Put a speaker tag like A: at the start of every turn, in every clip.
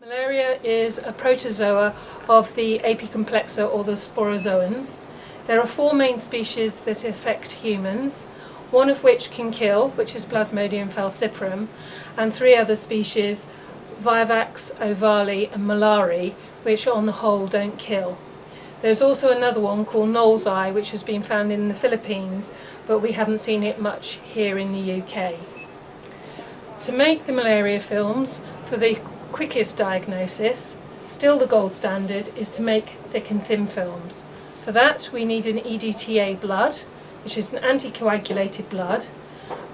A: Malaria is a protozoa of the apicomplexer or the sporozoans. There are 4 main species that affect humans, one of which can kill, which is Plasmodium falciparum, and 3 other species, Vivax, Ovale and Malaria, which on the whole don't kill. There's also another one called Knowles eye, which has been found in the Philippines, but we haven't seen it much here in the UK. To make the malaria films, for the quickest diagnosis, still the gold standard is to make thick and thin films. For that we need an EDTA blood, which is an anticoagulated blood,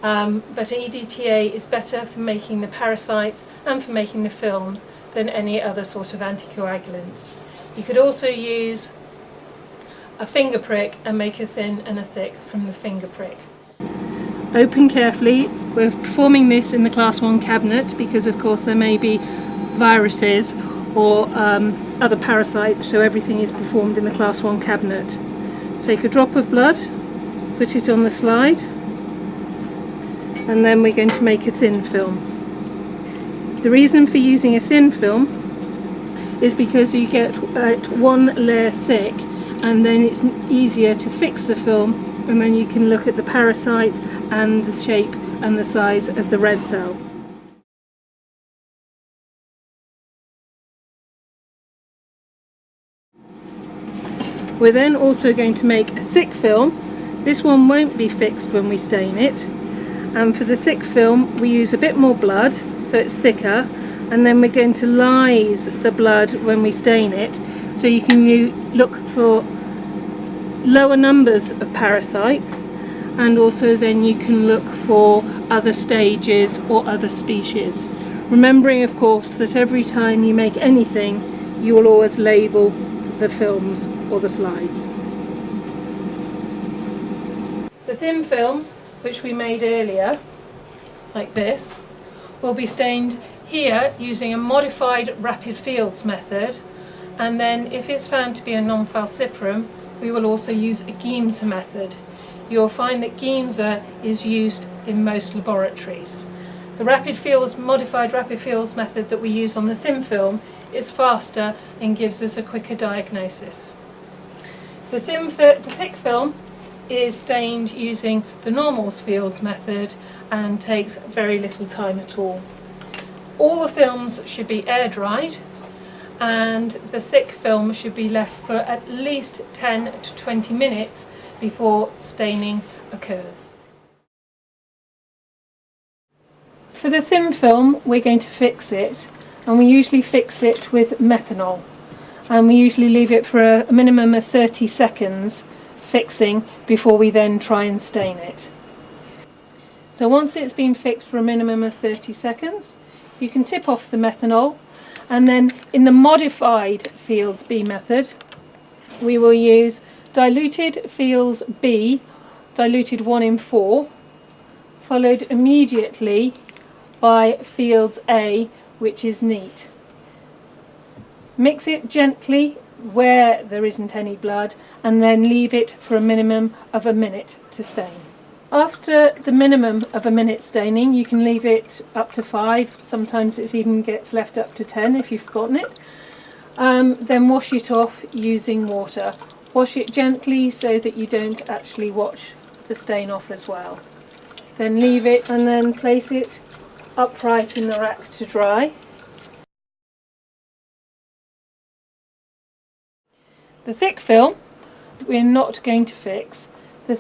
A: but an EDTA is better for making the parasites and for making the films than any other sort of anticoagulant. You could also use a finger prick and make a thin and a thick from the finger prick. Open carefully. We're performing this in the class 1 cabinet because of course there may be viruses or other parasites, so everything is performed in the class 1 cabinet. Take a drop of blood, put it on the slide, and then we're going to make a thin film. The reason for using a thin film is because you get it 1 layer thick, and then it's easier to fix the film, and then you can look at the parasites and the shape and the size of the red cell. We're then also going to make a thick film. This one won't be fixed when we stain it, and for the thick film we use a bit more blood so it's thicker, and then we're going to lyse the blood when we stain it, so you can look for lower numbers of parasites, and also then you can look for other stages or other species. Remembering of course that every time you make anything you will always label the films or the slides. The thin films, which we made earlier, like this, will be stained here using a modified rapid fields method, and then if it's found to be a non-falciparum we will also use a Giemsa method. You'll find that Giemsa is used in most laboratories. The modified rapid fields method that we use on the thin film is faster and gives us a quicker diagnosis. The thick film is stained using the normal fields method and takes very little time at all. All the films should be air dried, and the thick film should be left for at least 10 to 20 minutes before staining occurs. For the thin film we're going to fix it, and we usually fix it with methanol, and we usually leave it for a minimum of 30 seconds fixing before we then try and stain it. So once it's been fixed for a minimum of 30 seconds you can tip off the methanol, and then in the modified Fields B method we will use diluted Fields B, diluted 1 in 4, followed immediately by Fields A, which is neat. Mix it gently where there isn't any blood, and then leave it for a minimum of a minute to stain. After the minimum of a minute staining you can leave it up to 5, sometimes it even gets left up to 10 if you've forgotten it. Then wash it off using water. Wash it gently so that you don't actually wash the stain off as well. Then leave it and then place it upright in the rack to dry. The thick film we're not going to fix,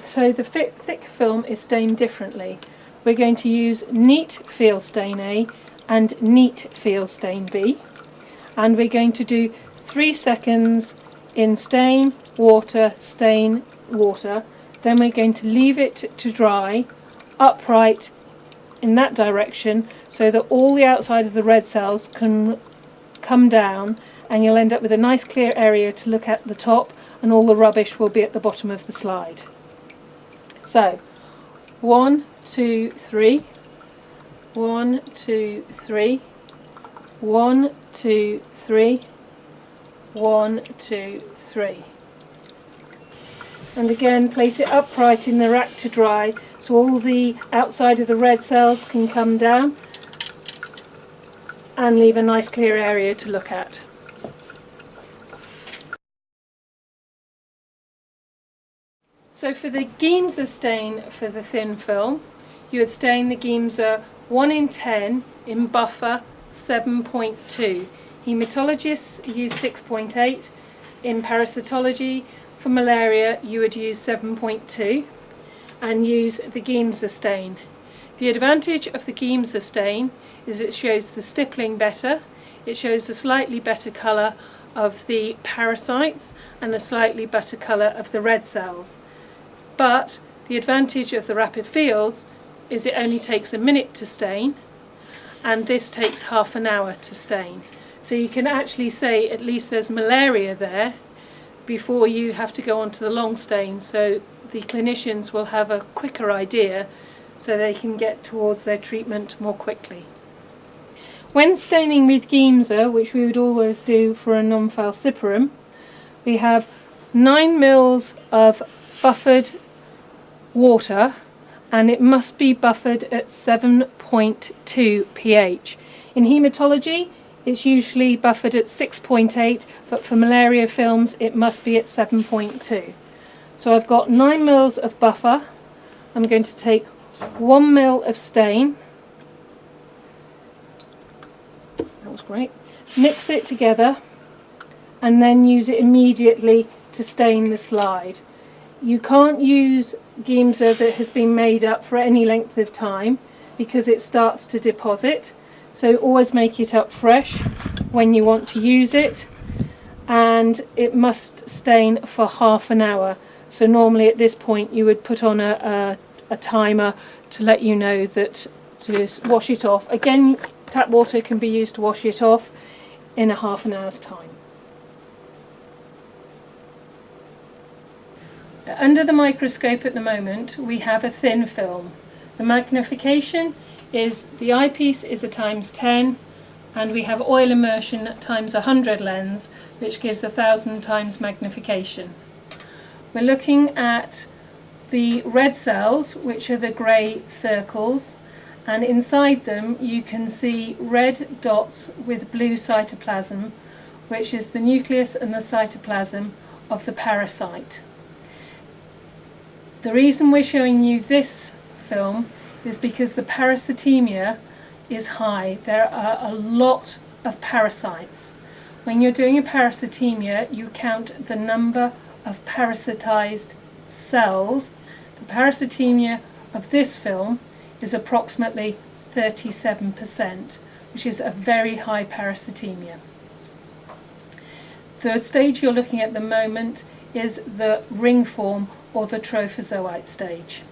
A: so the thick film is stained differently. We're going to use neat field stain A and neat field stain B, and we're going to do 3 seconds in stain, water, then we're going to leave it to dry upright in that direction so that all the outside of the red cells can come down, and you'll end up with a nice clear area to look at the top, and all the rubbish will be at the bottom of the slide. So 1, 2, 3, 1, 2, 3, 1, 2, 3, 1, 2, 3. And again place it upright in the rack to dry so all the outside of the red cells can come down. and leave a nice clear area to look at. So for the Giemsa stain for the thin film, you would stain the Giemsa 1 in 10 in buffer 7.2. Haematologists use 6.8. In parasitology, for malaria, you would use 7.2 and use the Giemsa stain. The advantage of the Giemsa stain is it shows the stippling better, it shows a slightly better colour of the parasites and a slightly better colour of the red cells. But the advantage of the rapid fields is it only takes a minute to stain, and this takes half an hour to stain. So you can actually say at least there's malaria there before you have to go on to the long stain, so the clinicians will have a quicker idea so they can get towards their treatment more quickly. When staining with Giemsa, which we would always do for a non-falciparum, we have 9 ml of buffered water, and it must be buffered at 7.2 pH. In haematology it's usually buffered at 6.8, but for malaria films it must be at 7.2. So I've got 9 ml of buffer. I'm going to take 1 ml of stain. That was great. Mix it together and then use it immediately to stain the slide. You can't use Giemsa that has been made up for any length of time because it starts to deposit, so always make it up fresh when you want to use it, and it must stain for half an hour. So normally at this point you would put on a timer to let you know that to wash it off. Again, tap water can be used to wash it off in a half an hour's time. Under the microscope at the moment we have a thin film. The magnification is, the eyepiece is a ×10, and we have oil immersion ×100 lens, which gives 1,000 times magnification. We're looking at the red cells, which are the grey circles, and inside them you can see red dots with blue cytoplasm, which is the nucleus and the cytoplasm of the parasite. The reason we're showing you this film is because the parasitemia is high. There are a lot of parasites. When you're doing a parasitemia, you count the number of parasitized cells. The parasitemia of this film is approximately 37%, which is a very high parasitemia. The stage you're looking at the moment is the ring form or the trophozoite stage.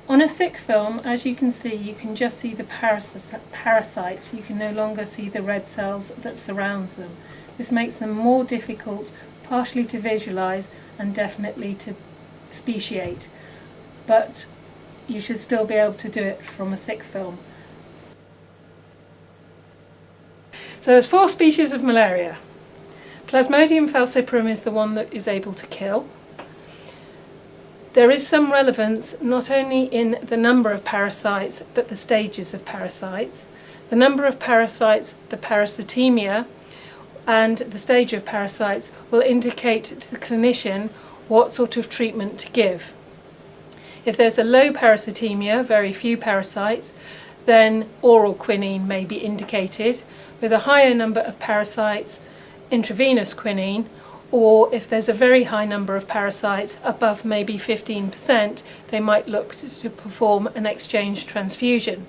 A: On a thick film, as you can see, you can just see the parasites. You can no longer see the red cells that surrounds them. This makes them more difficult, partially to visualize and definitely to speciate, but you should still be able to do it from a thick film. So there's 4 species of malaria. Plasmodium falciparum is the one that is able to kill. There is some relevance not only in the number of parasites but the stages of parasites. The number of parasites, the parasitemia, and the stage of parasites will indicate to the clinician what sort of treatment to give. If there's a low parasitemia, very few parasites, then oral quinine may be indicated. With a higher number of parasites, intravenous quinine, or if there's a very high number of parasites, above maybe 15%, they might look to perform an exchange transfusion.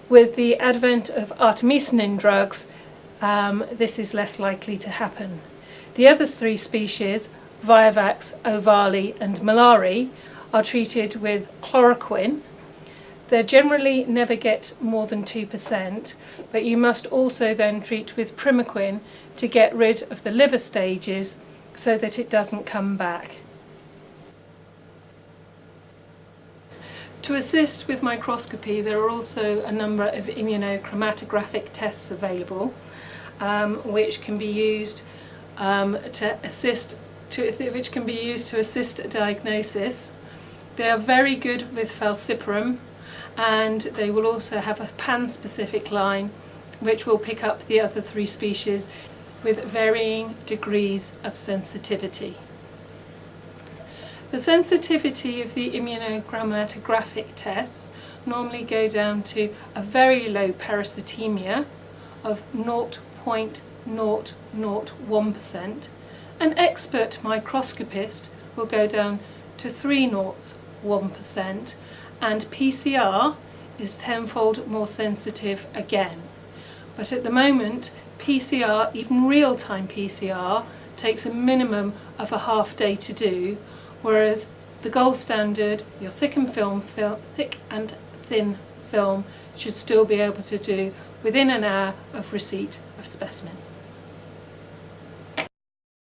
A: With the advent of artemisinin drugs, this is less likely to happen. The other 3 species, Viavax, Ovale and Malaria, are treated with chloroquine. They generally never get more than 2%, but you must also then treat with primaquine to get rid of the liver stages so that it doesn't come back. To assist with microscopy, there are also a number of immunochromatographic tests available, which can be used to assist diagnosis. They are very good with falciparum, and they will also have a pan-specific line which will pick up the other 3 species with varying degrees of sensitivity. The sensitivity of the immunochromatographic tests normally go down to a very low parasitemia of 0.001%. An expert microscopist will go down to 0.01%, and PCR is tenfold more sensitive again. But at the moment, PCR, even real-time PCR, takes a minimum of a half day to do, whereas the gold standard, your thick and thin film, should still be able to do within an hour of receipt of specimen.